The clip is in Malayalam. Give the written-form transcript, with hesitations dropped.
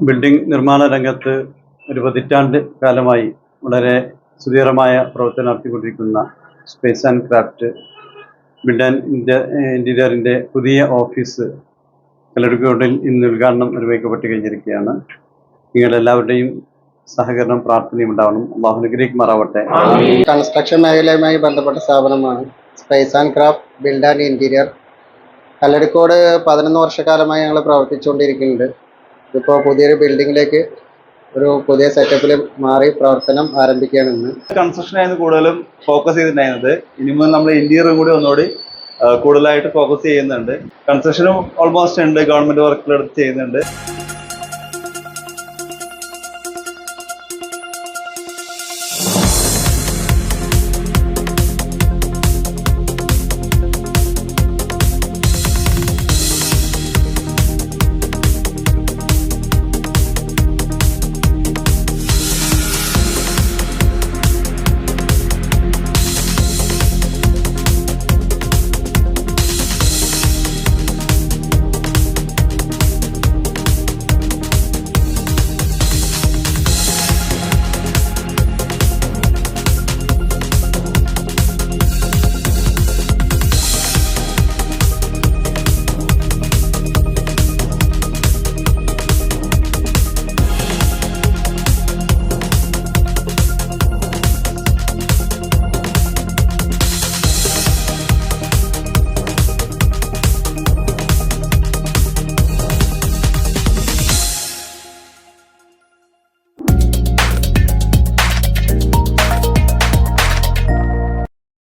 ബിൽഡിംഗ് നിർമ്മാണ രംഗത്ത് ഒരു പതിറ്റാണ്ട് കാലമായി വളരെ സുദീർഘമായ പ്രവർത്തനം നടത്തിക്കൊണ്ടിരിക്കുന്ന space and craft build and ഇൻറ്റീരിയറിൻ്റെ പുതിയ ഓഫീസ് കല്ലടിക്കോട്ടിൽ ഇന്ന് ഉദ്ഘാടനം നിർവഹിക്കപ്പെട്ട് കഴിഞ്ഞിരിക്കുകയാണ്. നിങ്ങളെല്ലാവരുടെയും സഹകരണം പ്രാർത്ഥനയും ഉണ്ടാവണം. അള്ളാഹു അനുഗ്രഹിക്കുമാറാവട്ടെ. കൺസ്ട്രക്ഷൻ മേഖലയുമായി ബന്ധപ്പെട്ട സ്ഥാപനമാണ് space and craft build and interior. Kalladikode 11 വർഷക്കാലമായി ഞങ്ങൾ പ്രവർത്തിച്ചുകൊണ്ടിരിക്കുന്നുണ്ട്. ഇപ്പോൾ പുതിയൊരു ബിൽഡിങ്ങിലേക്ക് ഒരു പുതിയ സെറ്റപ്പിൽ മാറി പ്രവർത്തനം ആരംഭിക്കുകയാണ്. ഇന്ന് കൺസ്ട്രക്ഷൻ ആയിരുന്നു കൂടുതലും ഫോക്കസ് ചെയ്തിട്ടുണ്ടായിരുന്നത്. ഇനി മുതൽ നമ്മൾ ഇന്റീരിയറും കൂടി ഒന്നുകൂടി കൂടുതലായിട്ട് ഫോക്കസ് ചെയ്യുന്നുണ്ട്. കൺസ്ട്രക്ഷനും ഓൾമോസ്റ്റ് ഉണ്ട്, ഗവൺമെന്റ് വർക്കുകളെടുത്ത് ചെയ്യുന്നുണ്ട്.